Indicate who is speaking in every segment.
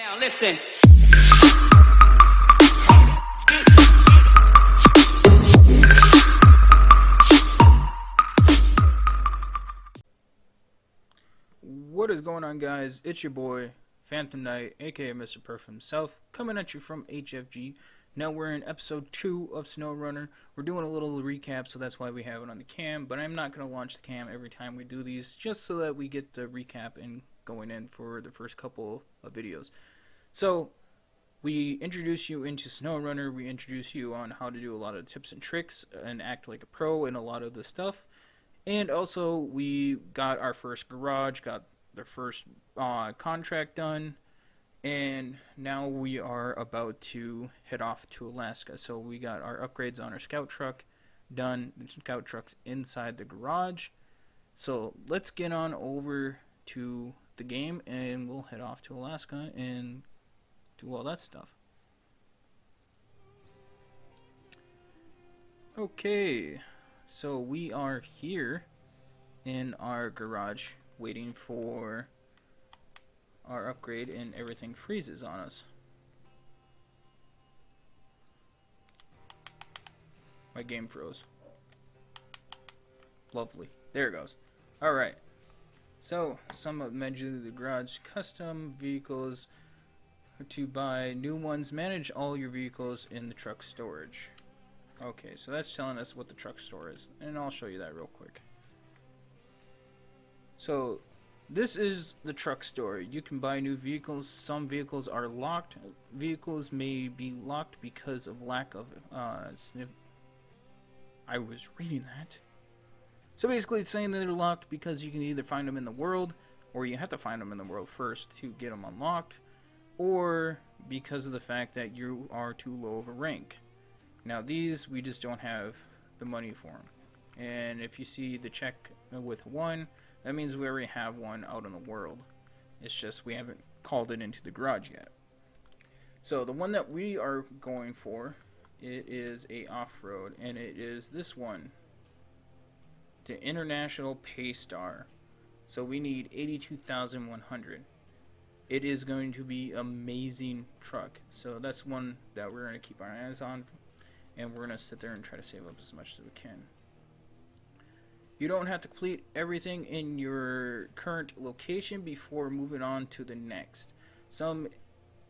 Speaker 1: Now listen.
Speaker 2: What is going on, guys? It's your boy Phantom Knight, aka Mr. Perf himself, coming at you from HFG. Now we're in episode 2 of SnowRunner. We're doing a little recap, so that's why we have it on the cam, but I'm not going to launch the cam every time we do these, just so that we get the recap and going in for the first couple of videos. So, we introduce you into SnowRunner, we introduce you on how to do a lot of tips and tricks, and act like a pro and a lot of the stuff. And also, we got our first garage, got the first contract done, and now we are about to head off to Alaska. So we got our upgrades on our scout truck done. The scout truck's inside the garage. So let's get on over to the game and we'll head off to Alaska and do all that stuff. Okay, so we are here in our garage waiting for our upgrade, and everything freezes on us. My game froze. Lovely. There it goes. Alright. So, some of the garage custom vehicles to buy new ones. Manage all your vehicles in the truck storage. Okay, so that's telling us what the truck store is, and I'll show you that real quick. So, this is the truck store. You can buy new vehicles. Some vehicles are locked. Vehicles may be locked because of lack of I was reading that. So basically it's saying that they're locked because you can either find them in the world, or you have to find them in the world first to get them unlocked, or because of the fact that you are too low of a rank. Now these, we just don't have the money for them. And if you see the check with 1, that means we already have one out in the world. It's just we haven't called it into the garage yet. So the one that we are going for, it is a off-road, and it is this one, the International Paystar. So we need 82,100. It is going to be amazing truck. So that's one that we're going to keep our eyes on, and we're going to sit there and try to save up as much as we can. You don't have to complete everything in your current location before moving on to the next. Some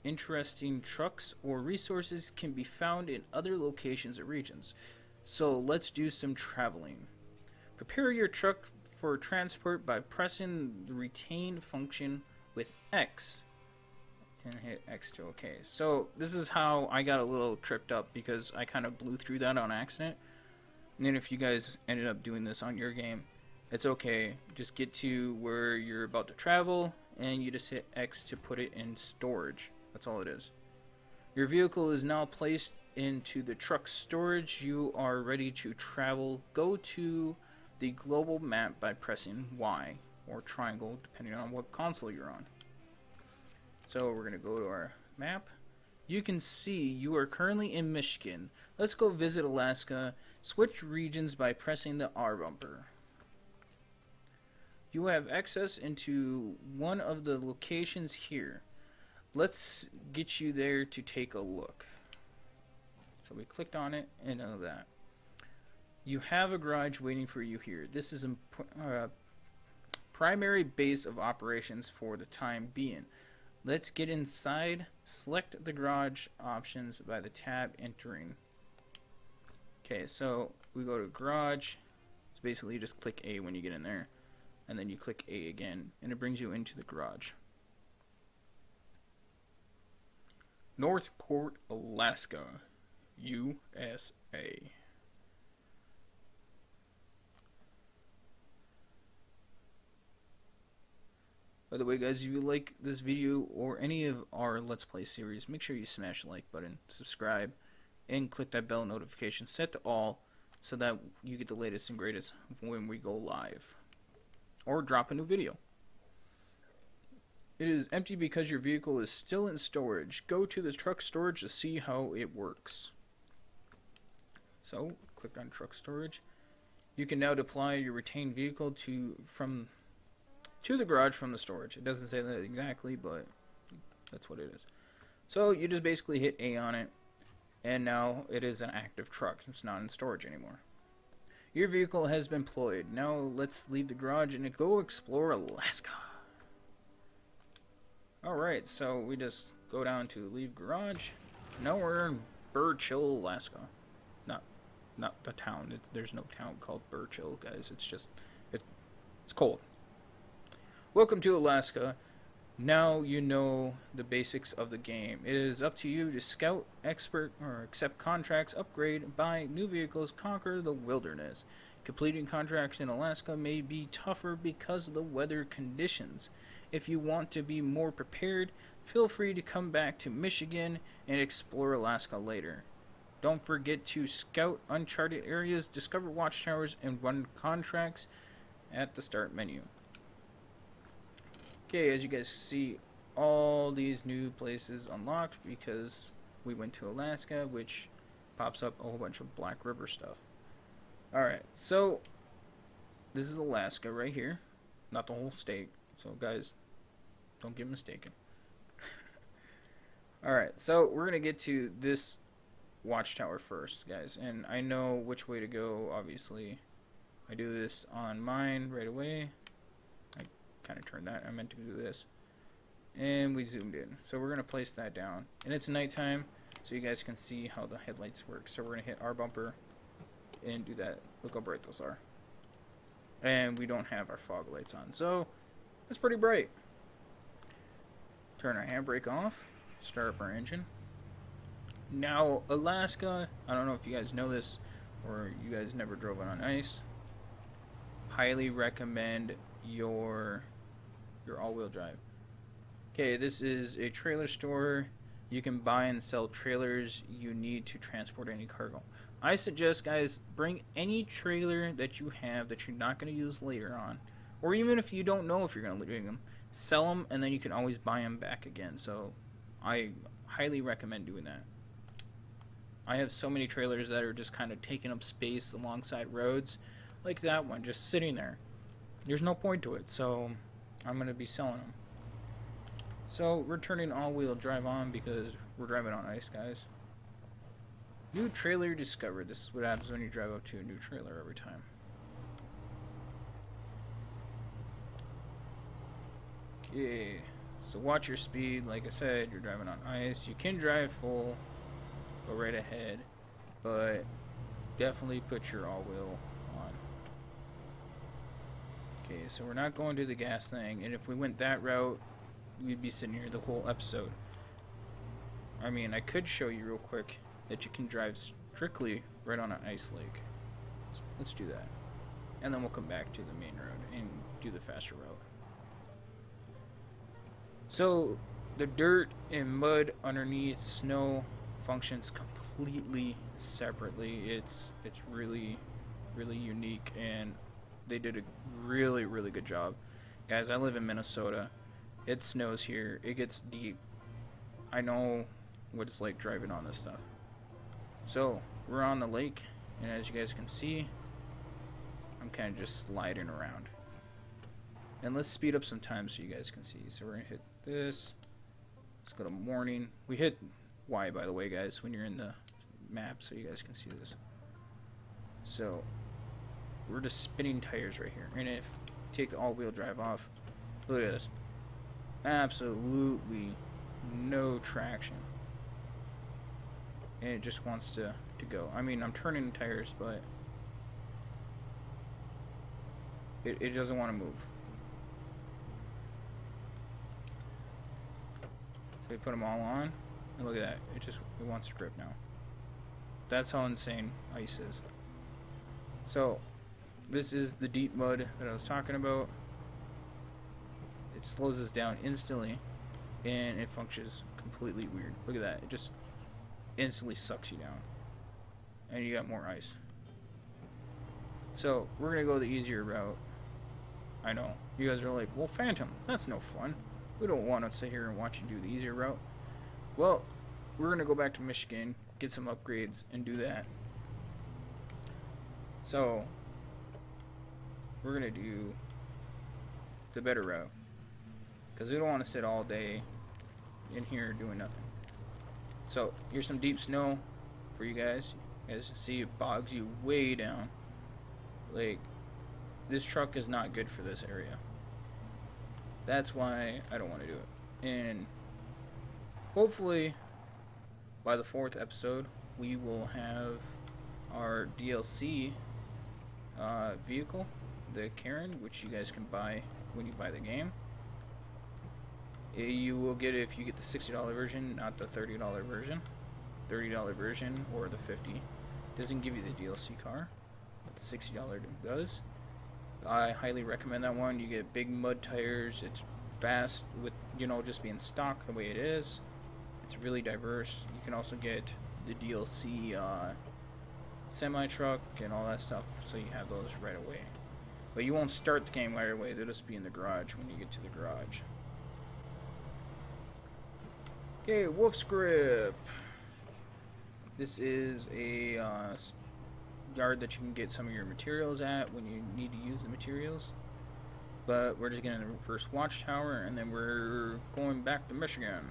Speaker 2: interesting trucks or resources can be found in other locations or regions. So let's do some traveling. Prepare your truck for transport by pressing the retain function with X. And hit X to OK. So this is how I got a little tripped up because I kind of blew through that on accident. And then if you guys ended up doing this on your game, it's okay. Just get to where you're about to travel, and you just hit X to put it in storage. That's all it is. Your vehicle is now placed into the truck storage. You are ready to travel. Go to the global map by pressing Y or triangle, depending on what console you're on. So we're going to go to our map. You can see you are currently in Michigan. Let's go visit Alaska. Switch regions by pressing the R bumper. You have access into one of the locations here. Let's get you there to take a look. So we clicked on it and all that. You have a garage waiting for you here. This is a primary base of operations for the time being. Let's get inside. Select the garage options by the tab entering. Okay, so we go to garage. So basically you just click A when you get in there, and then you click A again, and it brings you into the garage. Northport, Alaska, USA. By the way, guys, if you like this video or any of our Let's Play series, make sure you smash the like button, subscribe, and click that bell notification set to all so that you get the latest and greatest when we go live or drop a new video. It is empty because your vehicle is still in storage. Go to the truck storage to see how it works. So, click on truck storage. You can now deploy your retained vehicle to the garage from the storage. It doesn't say that exactly, but That's what it is. So you just basically hit A on it, and now it is an active truck. It's not in storage anymore. Your vehicle has been deployed. Now let's leave the garage and go explore Alaska. Alright, so we just go down to leave garage. Now we're in Burchill, Alaska. Not the town. There's no town called Burchill, guys. It's just, it's cold. Welcome to Alaska. Now you know the basics of the game. It is up to you to scout, expert, or accept contracts, upgrade, buy new vehicles, conquer the wilderness. Completing contracts in Alaska may be tougher because of the weather conditions. If you want to be more prepared, feel free to come back to Michigan and explore Alaska later. Don't forget to scout uncharted areas, discover watchtowers, and run contracts at the start menu. Okay, as you guys see, all these new places unlocked because we went to Alaska, which pops up a whole bunch of Black River stuff. Alright, so this is Alaska right here, not the whole state, so guys, don't get mistaken. Alright, so we're going to get to this watchtower first, guys, and I know which way to go, obviously. I do this on mine right away. I kind of turned that. I meant to do this. And we zoomed in. So we're going to place that down. And it's nighttime, so you guys can see how the headlights work. So we're going to hit our bumper and do that. Look how bright those are. And we don't have our fog lights on. So it's pretty bright. Turn our handbrake off. Start up our engine. Now, Alaska, I don't know if you guys know this or you guys never drove it on ice. Highly recommend your all-wheel drive. Okay, this is a trailer store. You can buy and sell trailers you need to transport any cargo. I suggest, guys, bring any trailer that you have that you're not going to use later on. Or even if you don't know if you're going to use them, sell them and then you can always buy them back again. So I highly recommend doing that. I have so many trailers that are just kind of taking up space alongside roads, like that one, just sitting there. There's no point to it, so I'm going to be selling them. So we're turning all-wheel drive on because we're driving on ice, guys. New trailer discovered. This is what happens when you drive up to a new trailer every time. Okay, so watch your speed. Like I said, you're driving on ice. You can drive full. Go right ahead, but definitely put your all-wheel on. Okay, so we're not going to the gas thing, and if we went that route, we'd be sitting here the whole episode. I mean, I could show you real quick that you can drive strictly right on an ice lake. Let's do that, and then we'll come back to the main road and do the faster route. So the dirt and mud underneath snow functions completely separately. It's really unique, and they did a really good job. Guys, I live in Minnesota. It snows here. It gets deep. I know what it's like driving on this stuff. So we're on the lake, and as you guys can see, I'm kind of just sliding around. And let's speed up some time so you guys can see. So we're gonna hit this. Let's go to morning. We hit Y, by the way, guys, when you're in the map, so you guys can see this. So we're just spinning tires right here, and if you take the all-wheel drive off, look at this. Absolutely no traction, and it just wants to go. I mean, I'm turning the tires, but it doesn't want to move. So we put them all on. And look at that, it wants to grip now. That's how insane ice is. So, this is the deep mud that I was talking about. It slows us down instantly, and it functions completely weird. Look at that, it just instantly sucks you down. And you got more ice. So, we're gonna go the easier route. I know, you guys are like, well, Phantom, that's no fun. We don't want to sit here and watch you do the easier route. Well, we're going to go back to Michigan, get some upgrades, and do that. So, we're going to do the better route. Because we don't want to sit all day in here doing nothing. So here's some deep snow for you guys. As you see, it bogs you way down. Like, this truck is not good for this area. That's why I don't want to do it. And hopefully by the 4th episode we will have our DLC vehicle, the Karen, which you guys can buy when you buy the game. You will get it if you get the $60 version, not the $30 version. $30 version or the $50 doesn't give you the DLC car, but the $60 does. I highly recommend that one. You get big mud tires. It's fast with, you know, just being stock the way it is. It's really diverse. You can also get the DLC semi truck and all that stuff, so you have those right away. But you won't start the game right away. They'll just be in the garage when you get to the garage. Okay, Wolf's Grip. This is a yard that you can get some of your materials at when you need to use the materials. But we're just getting the first watchtower, and then we're going back to Michigan.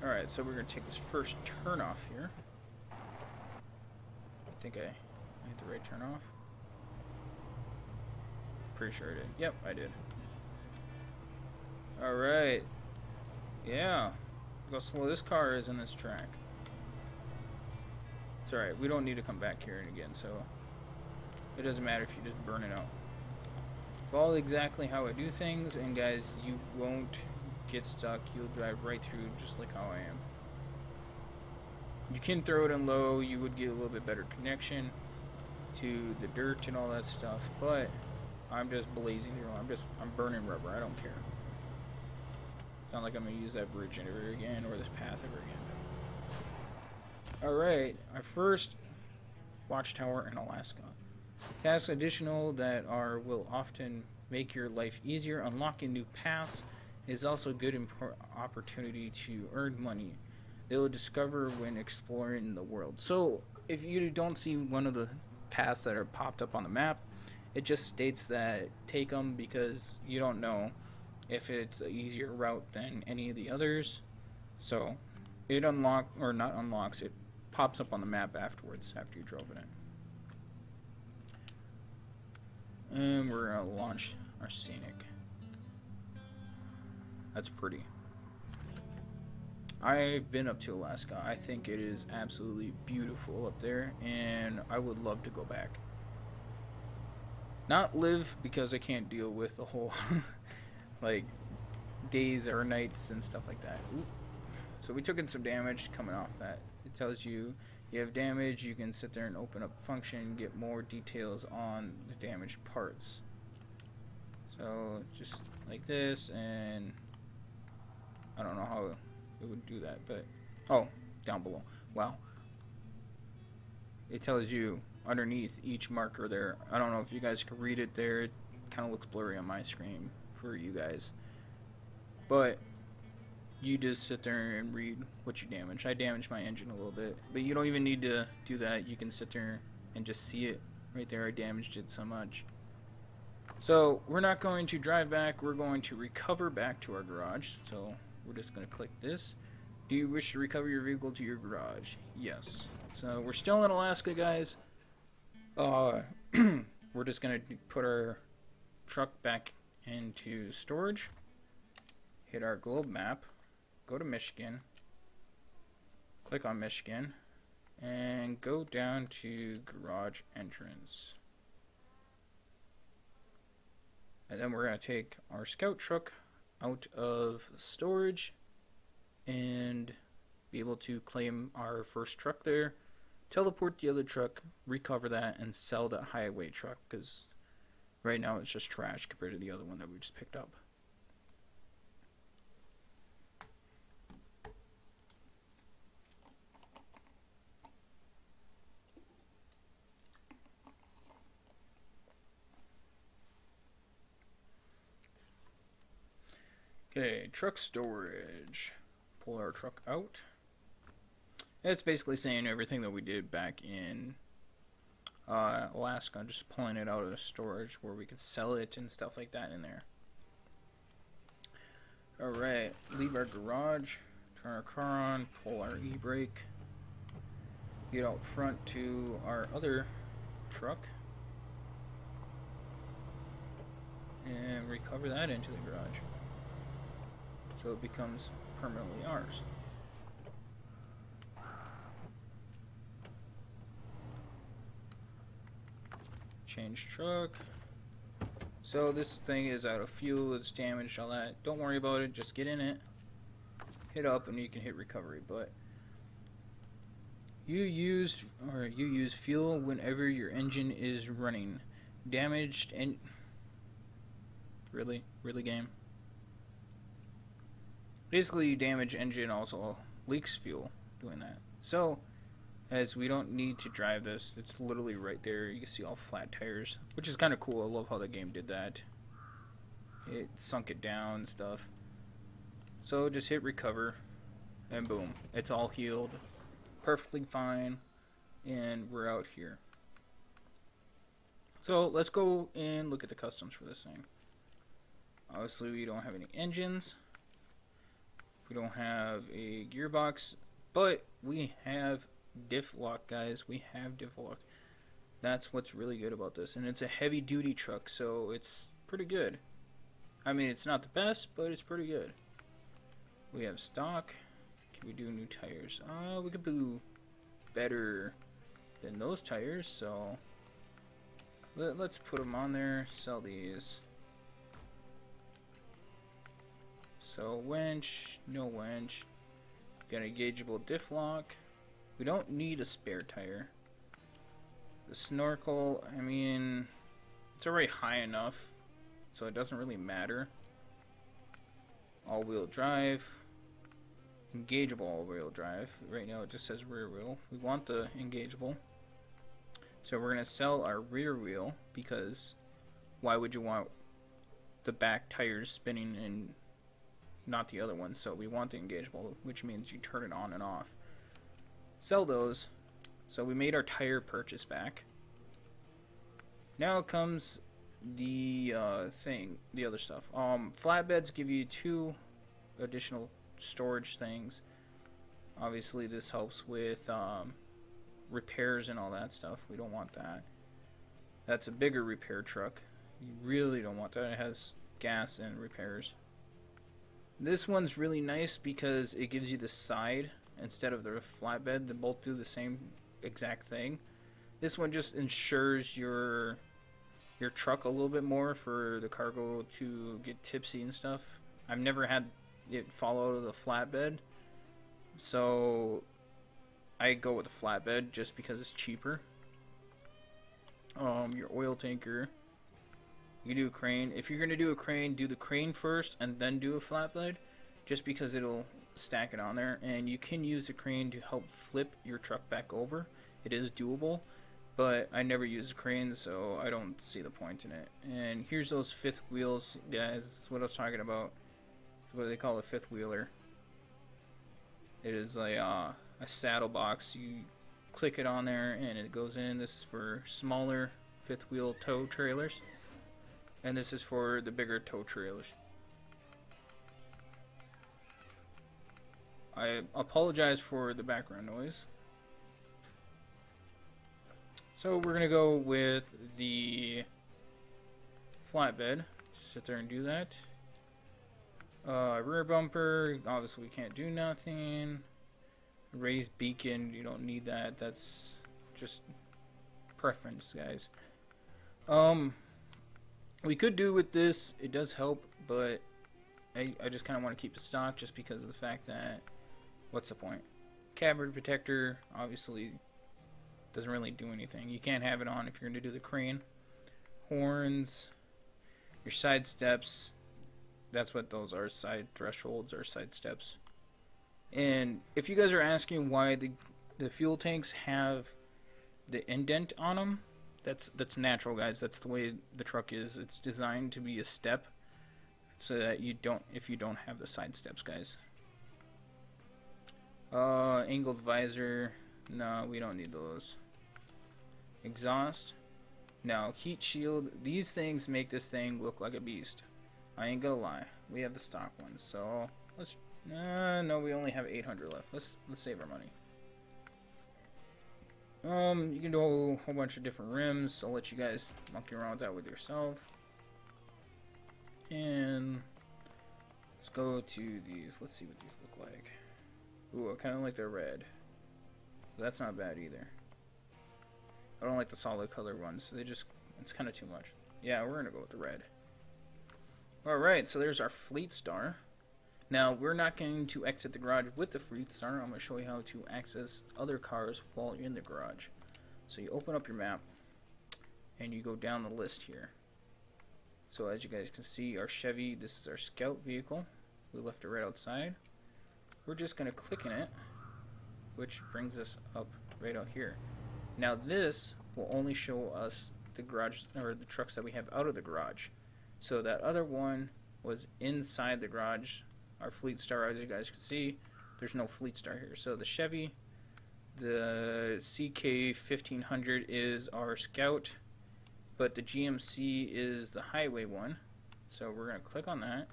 Speaker 2: Alright, so we're going to take this first turn off here. I think I hit the right turn off. Pretty sure I did. Yep, I did. Alright. Yeah. Look how slow this car is in this track. It's alright, we don't need to come back here again, so it doesn't matter if you just burn it out. Follow exactly how I do things, and guys, you won't get stuck. You'll drive right through just like how I am. You can throw it in low, you would get a little bit better connection to the dirt and all that stuff, but I'm just blazing through. I'm burning rubber. I don't care. It's not like I'm going to use that bridge ever again or this path ever again. Alright, our first watchtower in Alaska. Tasks additional that will often make your life easier. Unlocking new paths is also a good opportunity to earn money. They will discover when exploring the world. So, if you don't see one of the paths that are popped up on the map, it just states that take them because you don't know if it's an easier route than any of the others. So it it pops up on the map afterwards after you drove it in. And we're gonna launch our scenic. That's pretty. I've been up to Alaska. I think it is absolutely beautiful up there, and I would love to go back. Not live, because I can't deal with the whole like days or nights and stuff like that. Ooh. So we took in some damage coming off that. It tells you have damage. You can sit there and open up function and get more details on the damaged parts. So just like this, and I don't know how it would do that, but oh, down below. Wow. It tells you underneath each marker there. I don't know if you guys can read it there. It kind of looks blurry on my screen for you guys. But you just sit there and read what you damaged. I damaged my engine a little bit, but you don't even need to do that. You can sit there and just see it right there. I damaged it so much. So we're not going to drive back. We're going to recover back to our garage. So we're just going to click this. Do you wish to recover your vehicle to your garage? Yes. So we're still in Alaska, guys. We're just going to put our truck back into storage. Hit our globe map. Go to Michigan. Click on Michigan. And go down to garage entrance. And then we're going to take our scout truck out of storage and be able to claim our first truck there, teleport the other truck, recover that, and sell that highway truck, because right now it's just trash compared to the other one that we just picked up. Okay, truck storage. Pull our truck out. It's basically saying everything that we did back in Alaska, just pulling it out of the storage where we could sell it and stuff like that in there. Alright, leave our garage, turn our car on, pull our e-brake, get out front to our other truck, and recover that into the garage. So it becomes permanently ours. Change truck. So this thing is out of fuel, it's damaged, all that. Don't worry about it, just get in it, hit up, and you can hit recovery. But you use fuel whenever your engine is running. Damaged and really game. Basically, you damage engine also leaks fuel doing that. So as we don't need to drive this, it's literally right there. You can see all flat tires, which is kind of cool. I love how the game did that. It sunk it down and stuff. So just hit recover, and boom, it's all healed, perfectly fine, and we're out here. So let's go and look at the customs for this thing. Obviously, we don't have any engines. We don't have a gearbox, but we have diff lock, guys. We have diff lock. That's what's really good about this, and it's a heavy duty truck, so it's pretty good. I mean, it's not the best, but it's pretty good. We have stock. Can we do new tires? We could do better than those tires, so let's put them on there. Sell these. So winch, no winch. Got a gaugeable diff lock. We don't need a spare tire. The snorkel, I mean, it's already high enough, so it doesn't really matter. All-wheel drive. Engageable all-wheel drive. Right now it just says rear wheel. We want the engageable. So we're going to sell our rear wheel, because why would you want the back tires spinning and not the other one? So we want the engageable, which means you turn it on and off. Sell those. So we made our tire purchase back. Now comes the the other stuff. Flatbeds give you 2 additional storage things. Obviously this helps with repairs and all that stuff. We don't want that. That's a bigger repair truck. You really don't want that. It has gas and repairs. This one's really nice because it gives you the side instead of the flatbed. They both do the same exact thing. This one just ensures your truck a little bit more for the cargo to get tipsy and stuff. I've never had it fall out of the flatbed, so I go with the flatbed just because it's cheaper. Your oil tanker, you do a crane. If you're gonna do a crane, do the crane first and then do a flatbed, just because it'll stack it on there. And you can use the crane to help flip your truck back over. It is doable, but I never use a crane, so I don't see the point in it. And here's those fifth wheels, guys. That's what I was talking about. It's what they call a fifth wheeler. It is a saddle box. You click it on there and it goes in. This is for smaller fifth wheel tow trailers, and this is for the bigger tow trailers. I apologize for the background noise. So we're gonna go with the flatbed. Just sit there and do that. Rear bumper, obviously we can't do nothing. Raised beacon, you don't need that. That's just preference, guys. We could do with this. It does help, but I just kind of want to keep the stock just because of the fact that, what's the point? Cabin protector, obviously, doesn't really do anything. You can't have it on if you're going to do the crane. Horns, your side steps, that's what those are. Side thresholds or side steps. And if you guys are asking why the fuel tanks have the indent on them, that's natural, guys. That's the way the truck is. It's designed to be a step, so that if you don't have the side steps, guys. Angled visor, no, we don't need those. Exhaust, no. Heat shield, these things make this thing look like a beast. I ain't gonna lie. We have the stock ones, so let's. No, we only have 800 left. Let's save our money. You can do a whole bunch of different rims. I'll let you guys monkey around with that with yourself. And let's go to these. Let's see what these look like. Ooh, I kind of like the red. That's not bad either. I don't like the solid color ones. It's kind of too much. Yeah, we're gonna go with the red. Alright, so there's our Fleet Star. Now, we're not going to exit the garage with the Fleet Star. I'm going to show you how to access other cars while you're in the garage. So you open up your map, and you go down the list here. So as you guys can see, our Chevy, this is our Scout vehicle. We left it right outside. We're just going to click in it, which brings us up right out here. Now this will only show us the garage, or the trucks that we have out of the garage. So that other one was inside the garage. Our Fleet Star, as you guys can see, there's no Fleet Star here. So the Chevy, the CK1500 is our Scout, but the GMC is the highway one. So we're going to click on that.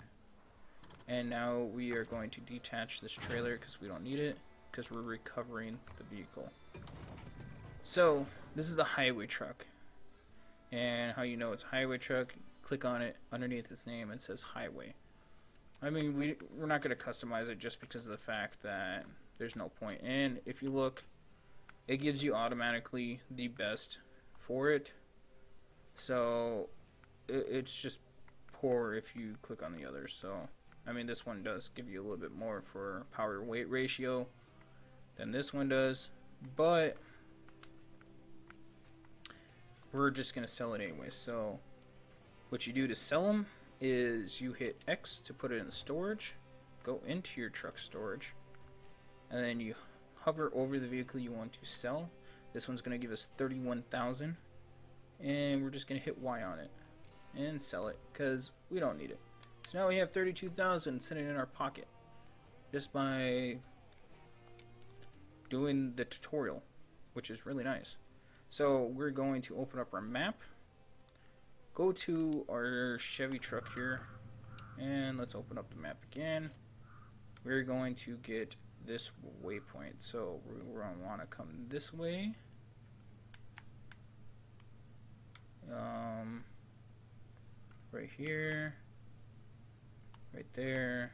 Speaker 2: And now we are going to detach this trailer because we don't need it, because we're recovering the vehicle. So this is the highway truck. And how you know it's a highway truck, click on it, underneath its name it says highway. I mean, we're not going to customize it just because of the fact that there's no point. And if you look, it gives you automatically the best for it. So it's just poor if you click on the others. So, I mean, this one does give you a little bit more for power weight ratio than this one does. But we're just going to sell it anyway. So what you do to sell them is you hit X to put it in storage, go into your truck storage, and then you hover over the vehicle you want to sell. This one's going to give us 31,000, and we're just going to hit Y on it and sell it because we don't need it. So now we have 32,000 sitting in our pocket just by doing the tutorial, which is really nice. So we're going to open up our map, go to our Chevy truck here, and let's open up the map again. We're going to get this waypoint, so we're going to want to come this way. Right here, right there,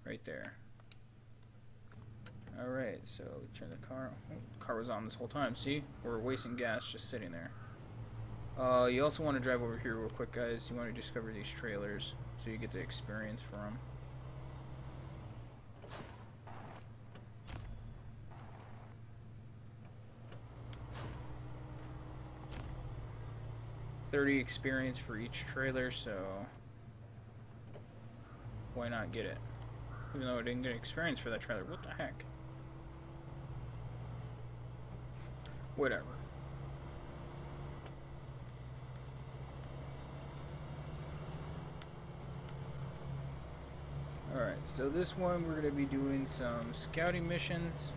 Speaker 2: right there. Alright, so turn the car. Oh, the car was on this whole time. See? We're wasting gas just sitting there. You also want to drive over here real quick, guys. You want to discover these trailers so you get the experience for them. $30 experience for each trailer, so why not get it? Even though I didn't get experience for that trailer. What the heck? Whatever. Alright, so this one we're going to be doing some scouting missions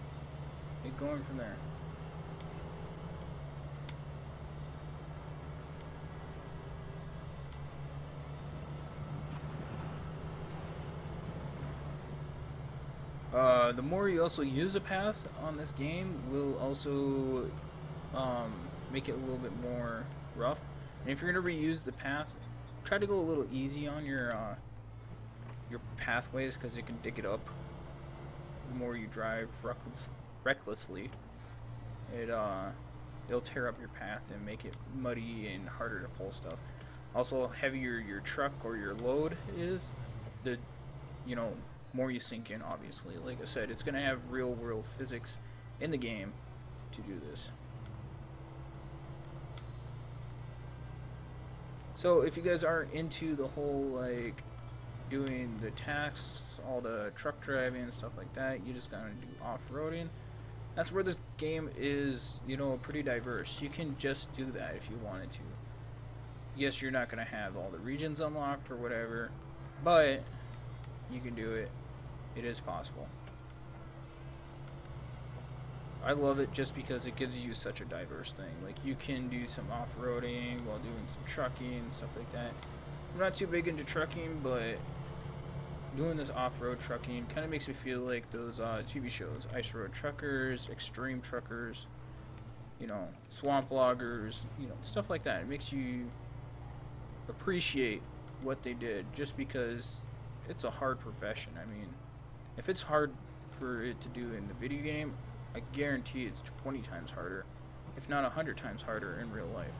Speaker 2: and going from there. The more you also use a path on this game will also make it a little bit more rough. And if you're going to reuse the path, try to go a little easy on your pathways because it can dig it up. The more you drive recklessly, it'll tear up your path and make it muddy and harder to pull stuff. Also, heavier your truck or your load is, the more you sink in, obviously. Like I said, it's going to have real world physics in the game to do this. So if you guys aren't into the whole like doing the tasks, all the truck driving and stuff like that, you just gotta do off-roading. That's where this game is, pretty diverse. You can just do that if you wanted to. Yes, you're not gonna have all the regions unlocked or whatever, but you can do it. It is possible. I love it just because it gives you such a diverse thing. Like, you can do some off-roading while doing some trucking and stuff like that. I'm not too big into trucking, but doing this off-road trucking kind of makes me feel like those TV shows, Ice Road Truckers, Extreme Truckers, you know, Swamp Loggers, you know, stuff like that. It makes you appreciate what they did just because it's a hard profession. I mean, if it's hard for it to do in the video game, I guarantee it's 20 times harder, if not 100 times harder in real life.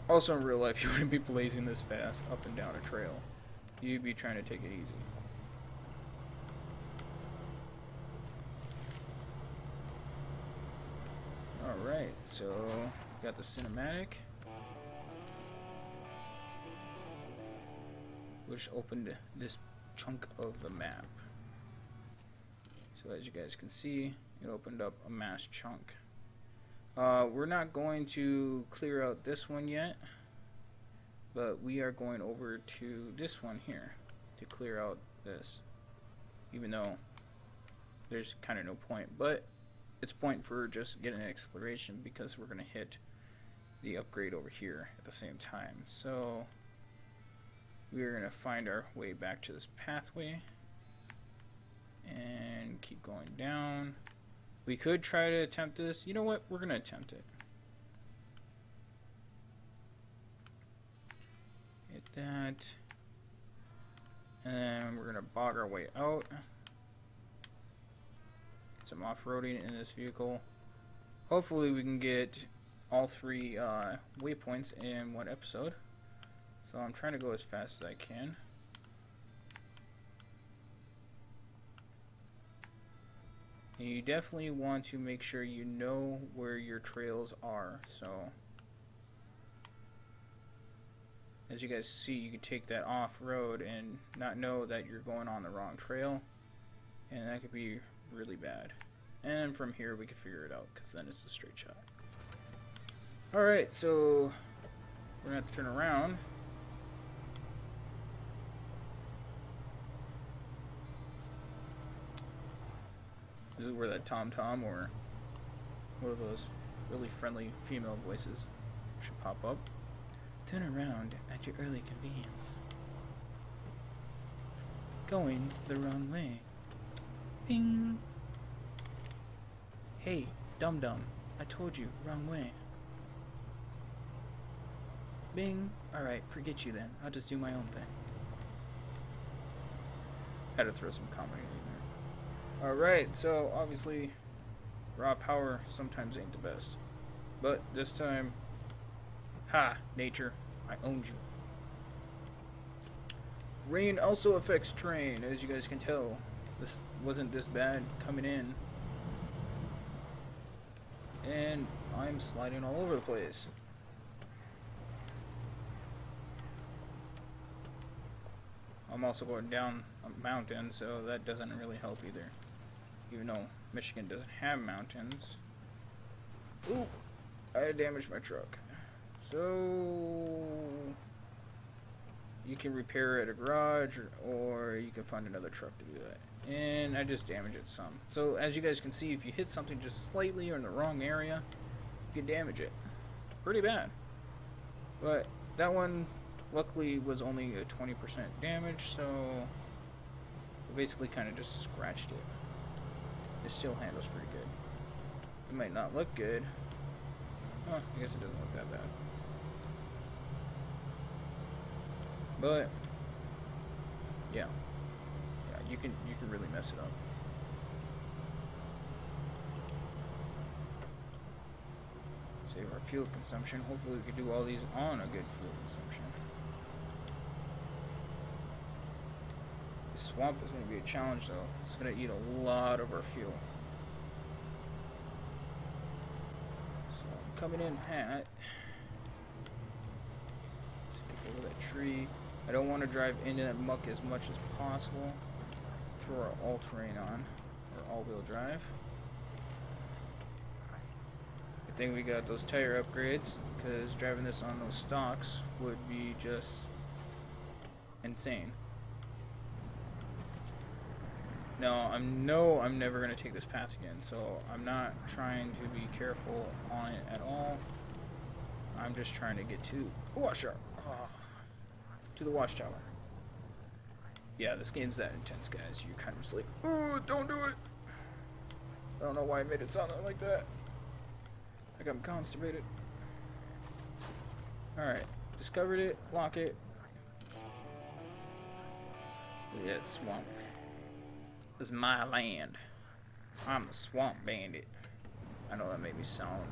Speaker 2: Also in real life, you wouldn't be blazing this fast up and down a trail. You'd be trying to take it easy. Alright, so got the cinematic, which opened this chunk of the map. So as you guys can see, it opened up a mass chunk. We're not going to clear out this one yet, but we are going over to this one here to clear out this, even though there's kind of no point, but it's point for just getting an exploration because we're going to hit the upgrade over here at the same time. So we're going to find our way back to this pathway and keep going down. We could try to attempt this. You know what? We're going to attempt it. Hit that. And then we're going to bog our way out. Get some off-roading in this vehicle. Hopefully we can get all 3 waypoints in one episode. So I'm trying to go as fast as I can. And you definitely want to make sure you know where your trails are. So as you guys see, you can take that off-road and not know that you're going on the wrong trail, and that could be really bad. And from here we can figure it out, because then it's a straight shot. Alright, so we're gonna have to turn around. This is where that Tom or one of those really friendly female voices should pop up. Turn around at your early convenience. Going the wrong way. Bing! Hey, dum-dum, I told you, wrong way. Bing! Alright, forget you then. I'll just do my own thing. Had to throw some comedy in there. Alright, so obviously raw power sometimes ain't the best. But this time, ha, nature, I owned you. Rain also affects terrain, as you guys can tell. This wasn't this bad coming in. And I'm sliding all over the place. I'm also going down a mountain, so that doesn't really help either. Even though Michigan doesn't have mountains. Ooh, I damaged my truck. So you can repair it at a garage, or you can find another truck to do that. And I just damaged it some. So as you guys can see, if you hit something just slightly or in the wrong area, you can damage it. Pretty bad. But that one luckily was only a 20% damage, so I basically kind of just scratched it. It still handles pretty good. It might not look good. Oh, I guess it doesn't look that bad. But yeah, you can really mess it up. Save our fuel consumption. Hopefully we can do all these on a good fuel consumption. The swamp is going to be a challenge though. It's going to eat a lot of our fuel. So I'm coming in hot. Skip over that tree. I don't want to drive into that muck as much as possible. Throw our all-terrain on, or all-wheel drive. Good thing we got those tire upgrades, because driving this on those stocks would be just insane. Now, I'm never going to take this path again, so I'm not trying to be careful on it at all. I'm just trying to get to... Oh, sure. Oh. to the watchtower. Yeah, this game's that intense, guys. You're kind of just like, ooh, don't do it. I don't know why I made it sound like that. Like I'm constipated. Alright, discovered it, lock it. Yeah, it's swamp. This is my land. I'm a swamp bandit. I know that made me sound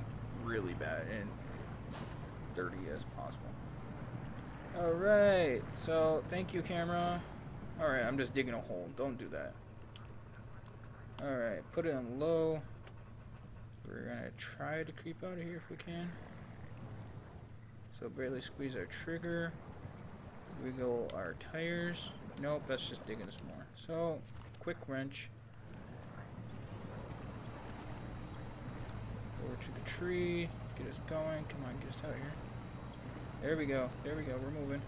Speaker 2: really bad and dirty as possible. Alright, so thank you, camera. Alright, I'm just digging a hole. Don't do that. Alright, put it on low. We're gonna try to creep out of here if we can. So barely squeeze our trigger. Wiggle our tires. Nope, that's just digging us more. So, quick wrench. Over to the tree. Get us going. Come on, get us out of here. There we go. There we go. We're moving.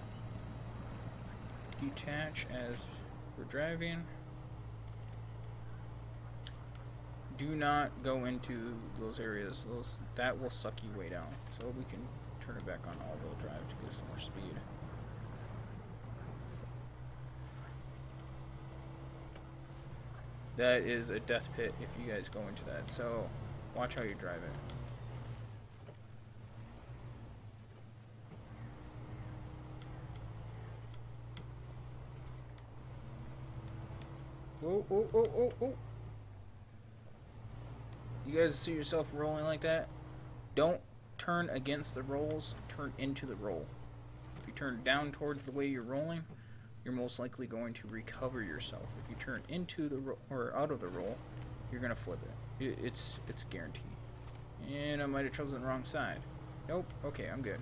Speaker 2: Detach as we're driving. Do not go into those areas. That will suck you way down. So we can turn it back on all-wheel drive to get us some more speed. That is a death pit if you guys go into that. So watch how you drive it. Oh, oh, oh, oh, oh. You guys see yourself rolling like that? Don't turn against the rolls, turn into the roll. If you turn down towards the way you're rolling, you're most likely going to recover yourself. If you turn into the or out of the roll, you're gonna flip it. It's a guarantee. And I might have chosen the wrong side. Nope. Okay, I'm good.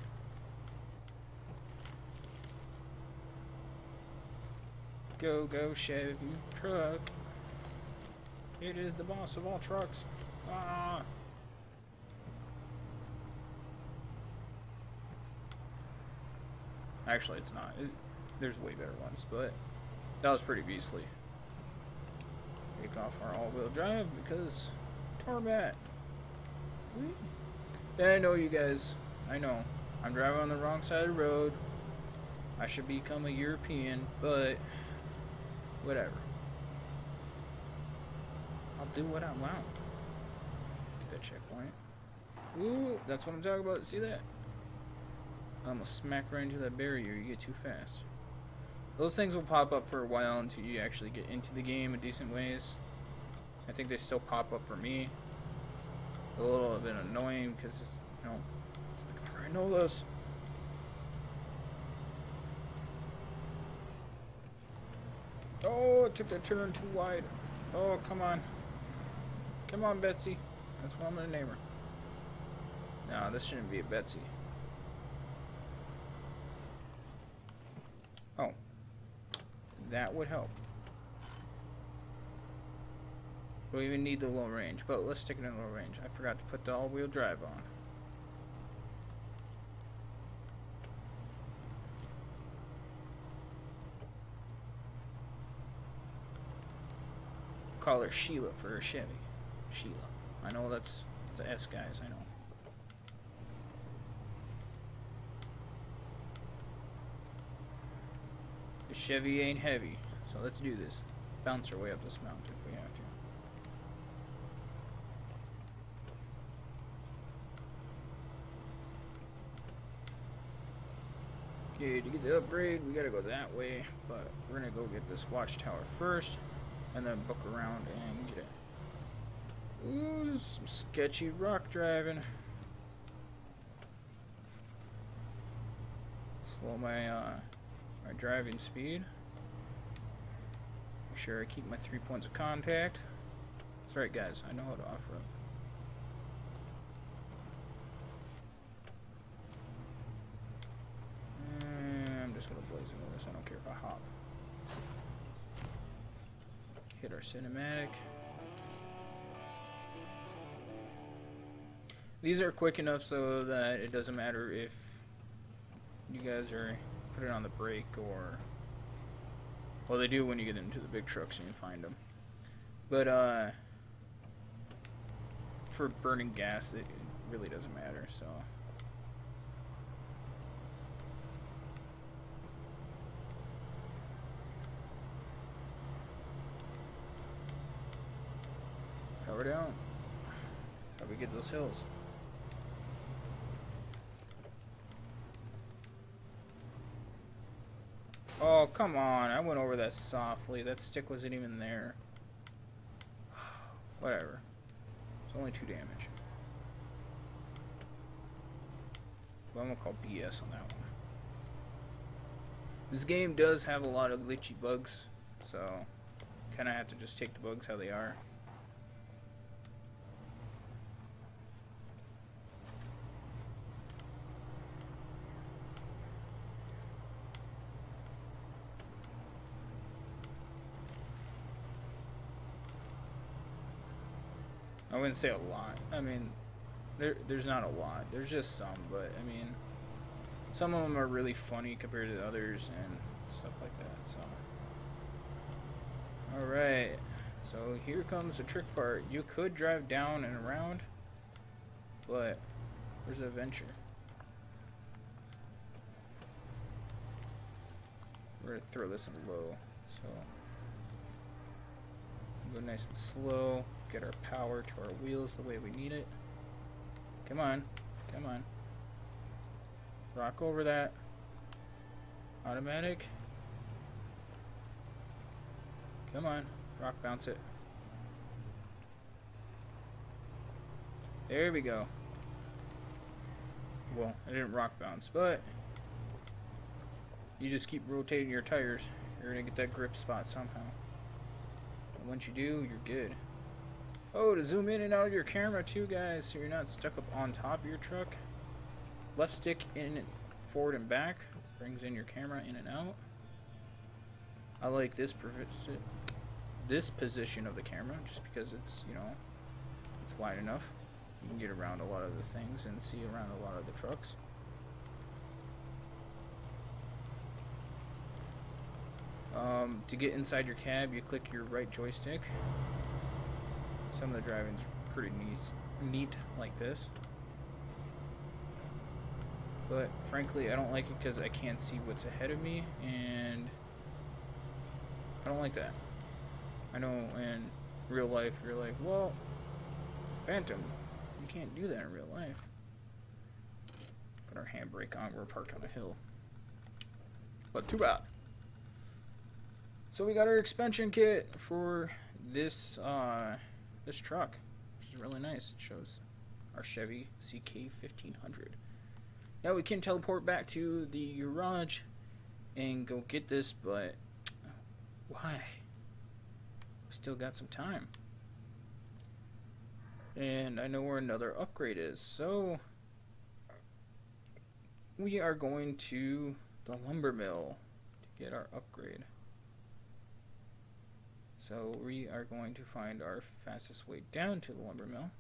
Speaker 2: Go, go, Chevy truck. It is the boss of all trucks. Ah. Actually, it's not. There's way better ones, but that was pretty beastly. Take off our all-wheel drive because Torbat. Yeah, I know you guys. I know. I'm driving on the wrong side of the road. I should become a European, but whatever. I'll do what I want. Get that checkpoint. Ooh, that's what I'm talking about. See that? I'm gonna smack right into that barrier. You get too fast. Those things will pop up for a while until you actually get into the game in decent ways. I think they still pop up for me. A little bit annoying because, you know, it's like, I know this. Oh, it took that turn too wide. Oh, come on. Come on, Betsy. That's what I'm gonna name her. No, this shouldn't be a Betsy. Oh. That would help. We don't even need the low range, but let's stick it in low range. I forgot to put the all-wheel drive on. Call her Sheila for her Chevy. Sheila. I know it's an S, guys, I know. The Chevy ain't heavy, so let's do this. Bounce our way up this mountain if we have to. Okay, to get the upgrade, we gotta go that way, but we're gonna go get this watchtower first, and then book around and get it. Ooh, some sketchy rock driving. Slow my my driving speed. Make sure I keep my 3 points of contact. That's right, guys. I know how to off-road. I'm just gonna blaze into this. I don't care if I hop. Hit our cinematic. These are quick enough so that it doesn't matter if you guys are put it on the brake or, well, they do when you get into the big trucks and you find them. But for burning gas, it really doesn't matter. So Power down. That's how we get those hills. Oh, come on. I went over that softly. That stick wasn't even there. Whatever. It's only 2 damage. But I'm gonna call BS on that one. This game does have a lot of glitchy bugs, so kind of have to just take the bugs how they are. I wouldn't say a lot. I mean, there's not a lot. There's just some, but I mean, some of them are really funny compared to others and stuff like that. So, all right. So here comes the trick part. You could drive down and around, but where's the adventure? We're gonna throw this in low. So go nice and slow. Get our power to our wheels the way we need it. Come on. Come on. Rock over that. Automatic. Come on. Rock bounce it. There we go. Well, I didn't rock bounce, but you just keep rotating your tires. You're going to get that grip spot somehow. And once you do, you're good. Oh, to zoom in and out of your camera too, guys, so you're not stuck up on top of your truck. Left stick in and forward and back brings in your camera in and out. I like this position of the camera just because it's, you know, it's wide enough. You can get around a lot of the things and see around a lot of the trucks. To get inside your cab, you click your right joystick. Some of the driving's pretty neat like this. But frankly, I don't like it because I can't see what's ahead of me, and I don't like that. I know in real life you're like, well, Phantom, you can't do that in real life. Put our handbrake on, we're parked on a hill. But too bad. So we got our expansion kit for this this truck, which is really nice. It shows our Chevy CK 1500. Now we can teleport back to the garage and go get this, but why? We still got some time. And I know where another upgrade is, so we are going to the lumber mill to get our upgrade. So we are going to find our fastest way down to the lumber mill,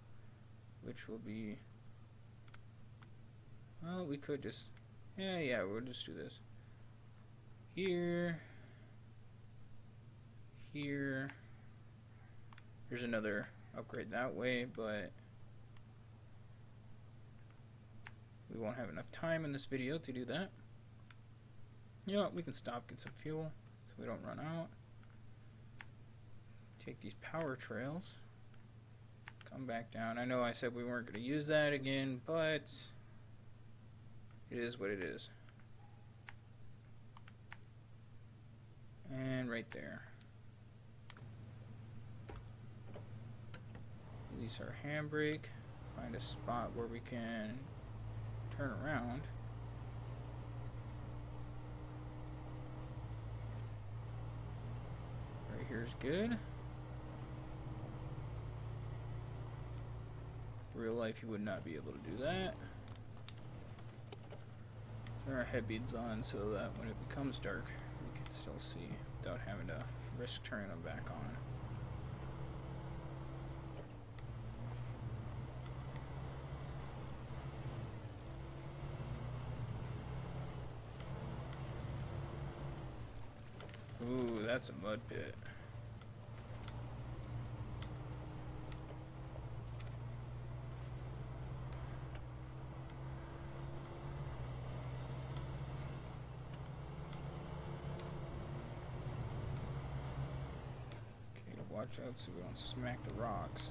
Speaker 2: which will be, well, we could just, yeah, we'll just do this. Here. There's another upgrade that way, but we won't have enough time in this video to do that. Yeah, we can stop, get some fuel, so we don't run out. Take these power trails, come back down. I know I said we weren't going to use that again, but it is what it is. And right there. Release our handbrake, find a spot where we can turn around. Right here's good. Real life you would not be able to do that. Turn our headbeams on so that when it becomes dark we can still see without having to risk turning them back on. Ooh, that's a mud pit. Watch out so we don't smack the rocks.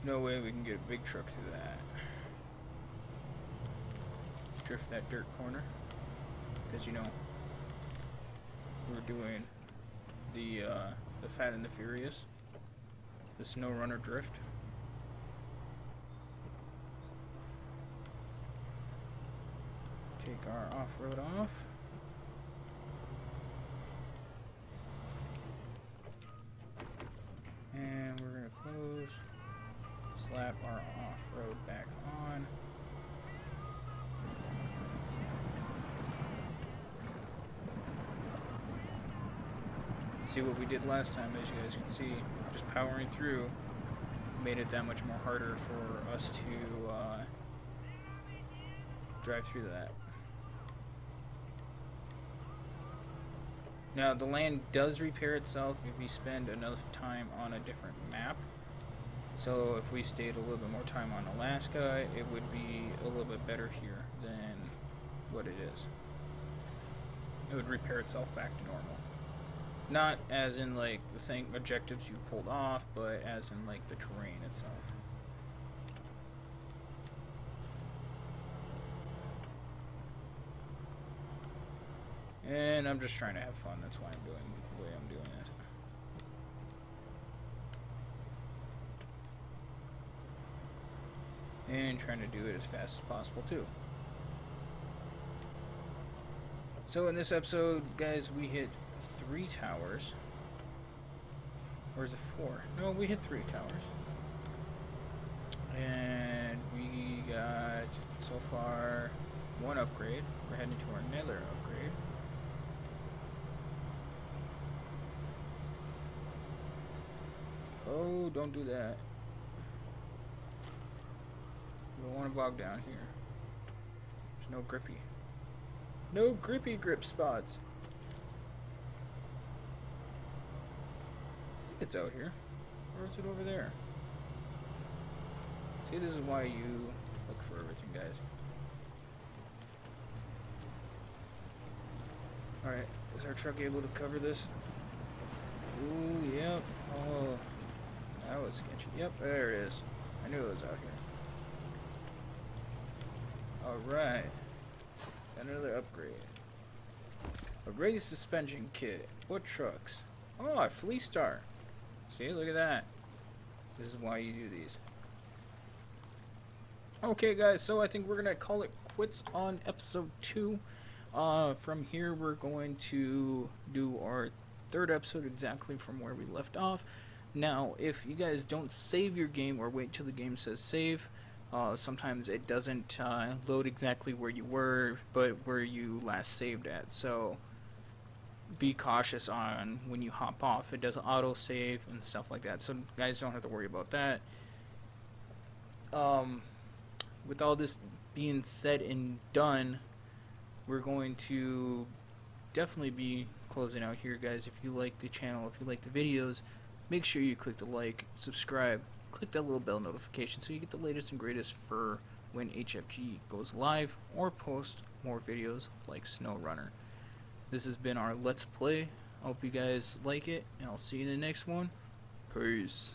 Speaker 2: No way we can get a big truck through that. Drift that dirt corner. Because, you know, we're doing the Fat and the Furious. The Snow Runner drift. Take our off-road off. And we're going to close. Slap our off-road back on. See what we did last time, as you guys can see, just powering through made it that much more harder for us to drive through that. Now the land does repair itself if you spend enough time on a different map. So if we stayed a little bit more time on Alaska, it would be a little bit better here than what it is. It would repair itself back to normal. Not as in like the thing objectives you pulled off, but as in like the terrain itself. And I'm just trying to have fun. That's why I'm doing the way I'm doing it. And trying to do it as fast as possible too. So in this episode, guys, we hit 3 towers. Or is it 4? No, we hit 3 towers. And we got, so far, 1 upgrade. We're heading to our nether upgrade. Oh, don't do that. We don't want to bog down here. There's no grippy. No grippy grip spots. It's out here. Or is it over there? See, this is why you look for everything, guys. Alright, is our truck able to cover this? Ooh, yep. Oh, that was sketchy. Yep, there it is. I knew it was out here. Alright. Another upgrade. A raised suspension kit. What trucks? Oh, a Fleece Star. See, look at that. This is why you do these. Okay, guys, so I think we're going to call it quits on episode 2. From here, we're going to do our 3rd episode exactly from where we left off. Now, if you guys don't save your game or wait till the game says save, sometimes it doesn't load exactly where you were, but where you last saved at. So be cautious on when you hop off. It doesn't auto save and stuff like that, so guys don't have to worry about that. With all this being said and done, we're going to definitely be closing out here, guys. If you like the channel, if you like the videos, make sure you click the like, subscribe, click that little bell notification so you get the latest and greatest for when HFG goes live or post more videos like Snow Runner. This has been our Let's Play. I hope you guys like it, and I'll see you in the next one. Peace.